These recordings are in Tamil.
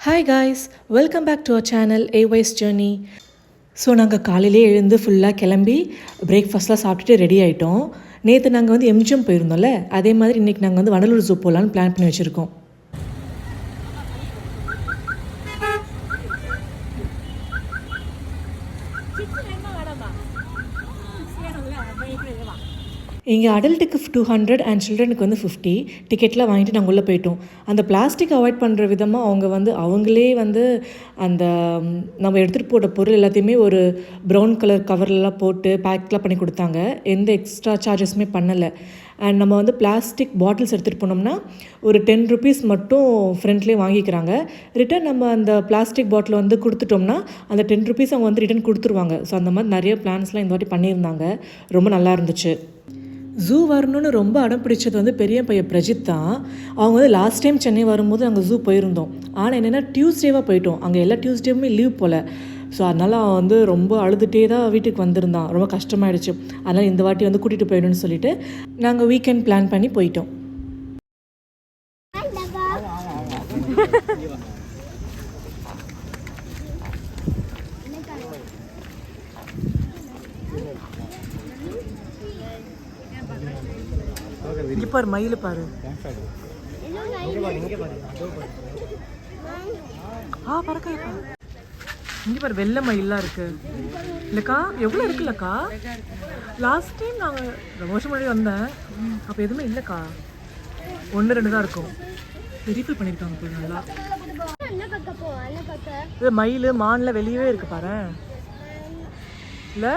Hi guys, welcome back to our channel ஏவைஸ் ஜர்னி. ஸோ நாங்கள் காலையிலே எழுந்து ஃபுல்லாக கிளம்பி பிரேக்ஃபாஸ்ட்லாம் சாப்பிட்டுட்டு ரெடி ஆகிட்டோம். நேற்று நாங்கள் வந்து எம்ஜிஎம் போயிருந்தோம்ல, அதே மாதிரி இன்றைக்கி நாங்கள் வந்து வண்டலூர் ஜூ போகலான்னு பிளான் பண்ணி வச்சுருக்கோம். இங்கே அடல்ட்டுக்கு 200 அண்ட் சில்ட்ரனுக்கு வந்து 50 டிக்கெட்லாம் வாங்கிட்டு நாங்கள் உள்ளே போயிட்டோம். அந்த பிளாஸ்டிக் அவாய்ட் பண்ணுற விதமாக அவங்க வந்து அவங்களே வந்து அந்த நம்ம எடுத்துகிட்டு போட்ட பொருள் எல்லாத்தையுமே ஒரு ப்ரௌன் கலர் கவர்லாம் போட்டு பேக்லாம் பண்ணி கொடுத்தாங்க. எந்த எக்ஸ்ட்ரா சார்ஜஸுமே பண்ணலை. அண்ட் நம்ம வந்து பிளாஸ்டிக் பாட்டில்ஸ் எடுத்துகிட்டு போனோம்னா ஒரு 10 ருபீஸ் மட்டும் ஃப்ரெண்ட்லேயே வாங்கிக்கிறாங்க. ரிட்டன் நம்ம அந்த பிளாஸ்டிக் பாட்டில் வந்து கொடுத்துட்டோம்னா அந்த 10 ருபீஸ் அவங்க வந்து ரிட்டன் கொடுத்துருவாங்க. ஸோ அந்த மாதிரி நிறைய பிளான்ஸ்லாம் இந்த வாட்டி பண்ணியிருந்தாங்க. ரொம்ப நல்லா இருந்துச்சு. ஜூ வரணும்னு ரொம்ப அடம் பிடிச்சது வந்து பெரிய பையன் பிரஜித் தான். அவங்க வந்து லாஸ்ட் டைம் சென்னை வரும்போது நாங்கள் ஜூ போயிருந்தோம். ஆனால் என்னென்னா டியூஸ்டேவாக போயிட்டோம். அங்கே எல்லா டியூஸ்டேவுமே லீவ் போல். ஸோ அதனால் அவன் வந்து ரொம்ப அழுதுகிட்டே தான் வீட்டுக்கு வந்திருந்தான். ரொம்ப கஷ்டமாயிடுச்சு. அதனால் இந்த வாட்டி வந்து கூட்டிகிட்டு போயிடணும்னு சொல்லிட்டு நாங்கள் வீக்கெண்ட் பிளான் பண்ணி போயிட்டோம். இங்கே பாரு, மயில் பாரு. பறக்க இங்கே பாரு, வெள்ளை மயிலாம் இருக்கு இல்லைக்கா. எவ்வளோ இருக்குல்லக்கா? லாஸ்ட் டைம் நாங்கள் ரொம்ப வருஷம் முன்னாடி வந்தேன், அப்போ எதுவுமே இல்லைக்கா. 1-2 தான் இருக்கும். வெரிஃபை பண்ணியிருக்காங்க போய் நல்லா. இது மயில் மான்ல வெளியவே இருக்கு பாரு. இல்லை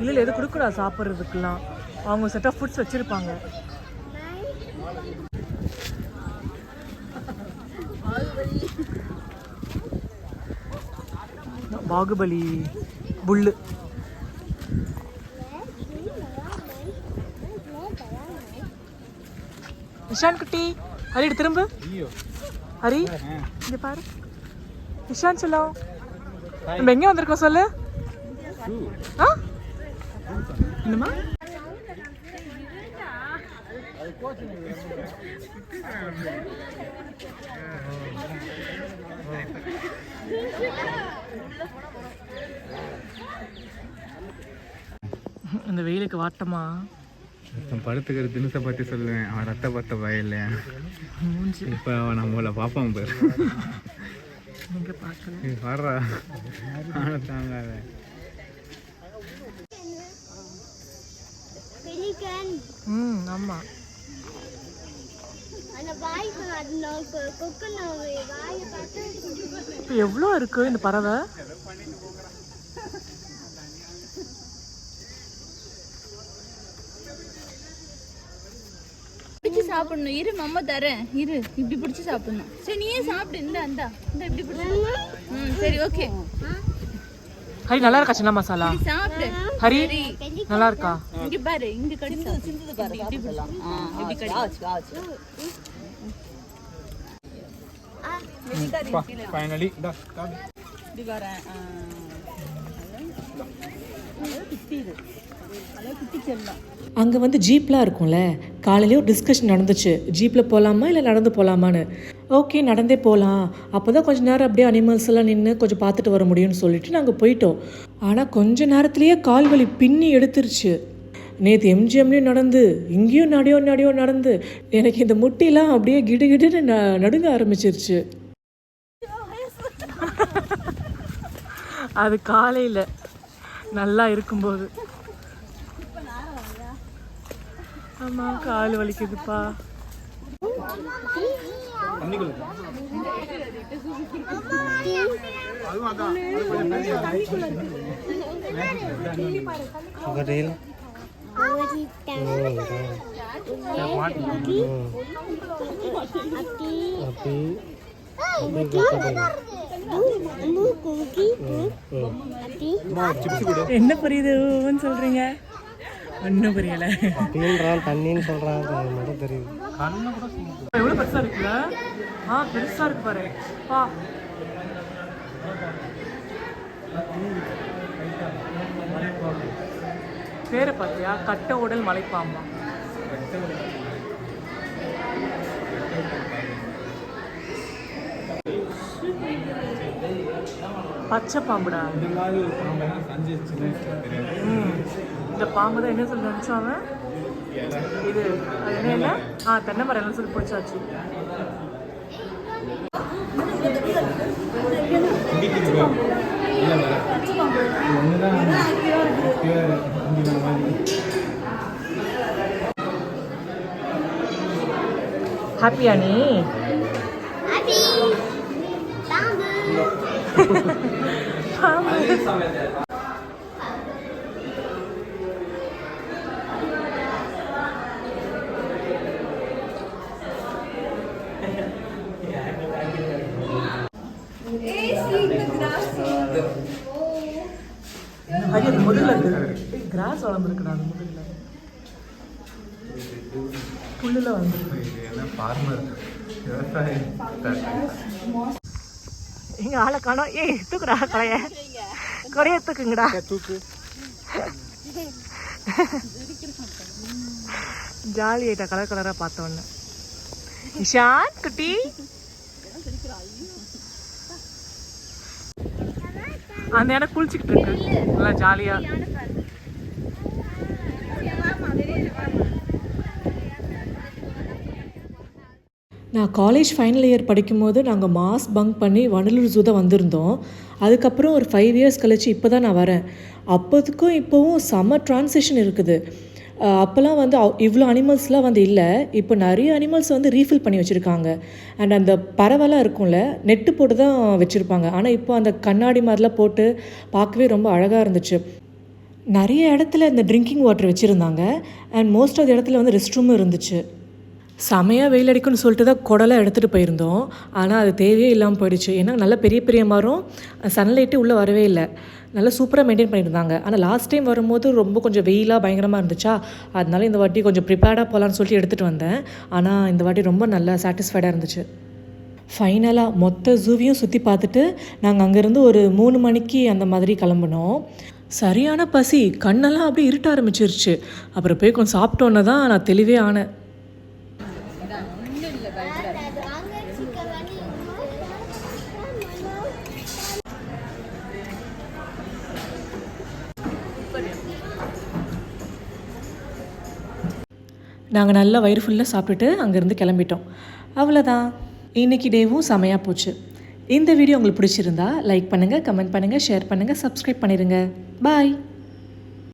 இல்லை எது கொடுக்கூடாது சாப்பிட்றதுக்கெல்லாம். அவங்க செட் ஆஃப் ஃபுட்ஸ் வச்சுருப்பாங்க. பாகுபலி புல்லு. இஷான் குட்டி, ஹரி திரும்ப. ஹரி இங்கே பாரு. இஷான் சொல்லும், நம்ம எங்கே வந்திருக்கோம் சொல்லு. என்னம்மா? இந்த வெயிலுக்கு வாட்டமா படுத்துக்கிற தினசை பற்றி சொல்லுவேன். அவன் ரத்த பத்த வயல்ல இப்போ அவன் நம்மள பார்ப்பான் பேர் வர்றா தாங்காத. ஆமாம், இப்போ எவ்வளோ இருக்கு இந்த பறவை. பிடிச்சி சாப்பிடணும். இரு மம்மா தரேன். இரு இப்படி பிடிச்சி சாப்பிடணும். சரி நீயே சாப்பிடு. இந்த இப்படி பிடிச்சி. சரி ஓகே. ஹரி நல்லா இருக்கா சின்ன மசாலா? சாப்பிடு ஹரி, நல்லா இருக்கா? இங்க பாரு, இங்க கடிச்சு சிந்துது பாரு. இப்படி கடிச்சு. ஃபைனலி இப்படி வரேன். அங்கே வந்து ஜீப்லாம் இருக்கும்ல. காலையிலே ஒரு டிஸ்கஷன் நடந்துச்சு, ஜீப்பில் போகலாமா இல்லை நடந்து போகலாமான்னு. ஓகே நடந்தே போகலாம், அப்போ தான் கொஞ்சம் நேரம் அப்படியே அனிமல்ஸ் எல்லாம் நின்று கொஞ்சம் பார்த்துட்டு வர முடியும்னு சொல்லிட்டு நாங்கள் போயிட்டோம். ஆனால் கொஞ்ச நேரத்துலேயே கால் வலி பின்னி எடுத்துருச்சு. நேற்று எம்ஜிஎம்லேயும் நடந்து, இங்கேயும் நடியோ நடந்து எனக்கு இந்த முட்டிலாம் அப்படியே கிடுகிடுன்னு நடுங்க ஆரம்பிச்சிருச்சு. அது காலையில் நல்லா இருக்கும்போது. ஆமாம், கால் வலிக்குதுப்பா. என்ன புரியுதுன்னு சொல்றீங்க? ஒன்றும் புரியல. தண்ணின்னு சொல்றாங்க, மட்டும் தெரியுது. எவ்வளோ பெருசா இருக்குல்ல? பெருசா இருக்கு பாரு. பேரை பார்த்தியா? கட்ட உடல் மலைப்பாம்பா. பச்சை பாம்புடா. இந்த மாதிரி ஒரு பாம்பெல்லாம் சஞ்சு சின்ன வயசுல தெரியாது. இந்த பாம்பு தான் என்ன சொல்லி நினச்சாங்க, இது அது என்ன இல்லை தென்னை மரம் எல்லாம் சொல்லி பிடிச்சாச்சு. ஹாப்பியா நீ? அது முதல்ல கிராஸ் வளர்ந்துருக்குடா. அது முதல்ல புல்லில் வளர்ந்துருக்கு. ஃபார்மர் விவசாயம். எங்க ஆளை காணோம். தூக்குடா கொடைய தூக்குங்கடா. தூக்கு. ஜாலி ஆயிட்டா கலர் கலரா பார்த்தோன்னு. இஷான் குட்டி அந்த இடம் குளிச்சுக்கிட்டு இருக்கு நல்லா ஜாலியா. நான் காலேஜ் ஃபைனல் இயர் படிக்கும்போது நாங்கள் மாஸ் பங்க் பண்ணி வண்டலூர் ஜூ தான் வந்திருந்தோம். அதுக்கப்புறம் ஒரு 5 இயர்ஸ் கழிச்சு இப்போ தான் நான் வரேன். அப்போதுக்கும் இப்போவும் செம்ம ட்ரான்சிஷன் இருக்குது. அப்போல்லாம் வந்து இவ்வளோ அனிமல்ஸ்லாம் வந்து இல்லை. இப்போ நிறைய அனிமல்ஸ் வந்து ரீஃபில் பண்ணி வச்சுருக்காங்க. அண்ட் அந்த பறவைலாம் இருக்கும்ல, நெட்டு போட்டு தான் வச்சுருப்பாங்க. ஆனால் இப்போ அந்த கண்ணாடி மாதிரிலாம் போட்டு பார்க்கவே ரொம்ப அழகாக இருந்துச்சு. நிறைய இடத்துல இந்த ட்ரிங்கிங் வாட்டர் வச்சுருந்தாங்க. அண்ட் மோஸ்ட் ஆஃப் இடத்துல வந்து ரெஸ்ட் ரூமும் இருந்துச்சு. செமையாக வெயில் அடிக்கும்னு சொல்லிட்டு தான் குடலாம் எடுத்துகிட்டு போயிருந்தோம். ஆனால் அது தேவையே இல்லாமல் போயிடுச்சு. ஏன்னா நல்லா பெரிய பெரிய மரம், சன்லைட்டு உள்ளே வரவே இல்லை. நல்லா சூப்பராக மெயின்டைன் பண்ணியிருந்தாங்க. ஆனால் லாஸ்ட் டைம் வரும்போது ரொம்ப கொஞ்சம் வெயிலாக பயங்கரமாக இருந்துச்சா, அதனால இந்த வாட்டி கொஞ்சம் ப்ரிப்பேர்டாக போகலான்னு சொல்லிட்டு எடுத்துகிட்டு வந்தேன். ஆனால் இந்த வாட்டி ரொம்ப நல்லா சாட்டிஸ்ஃபைடாக இருந்துச்சு. ஃபைனலாக மொத்த ஜூவையும் சுற்றி பார்த்துட்டு நாங்கள் அங்கேருந்து ஒரு 3 மணிக்கு அந்த மாதிரி கிளம்புனோம். சரியான பசி, கண்ணெல்லாம் அப்படியே இருட்ட ஆரம்பிச்சிருச்சு. அப்புறம் போய் கொஞ்சம் சாப்பிட்டோன்னே தான் நான் தெளிவே ஆனேன். நாங்கள் நல்லா வயிறு ஃபுல்லாக சாப்பிட்டுட்டு அங்கேருந்து கிளம்பிட்டோம். அவ்வளோதான், இன்றைக்கி டேவும் செமையாக போச்சு. இந்த வீடியோ உங்களுக்கு பிடிச்சிருந்தா லைக் பண்ணுங்கள், கமெண்ட் பண்ணுங்கள், ஷேர் பண்ணுங்கள், சப்ஸ்கிரைப் பண்ணிடுங்க. பாய்.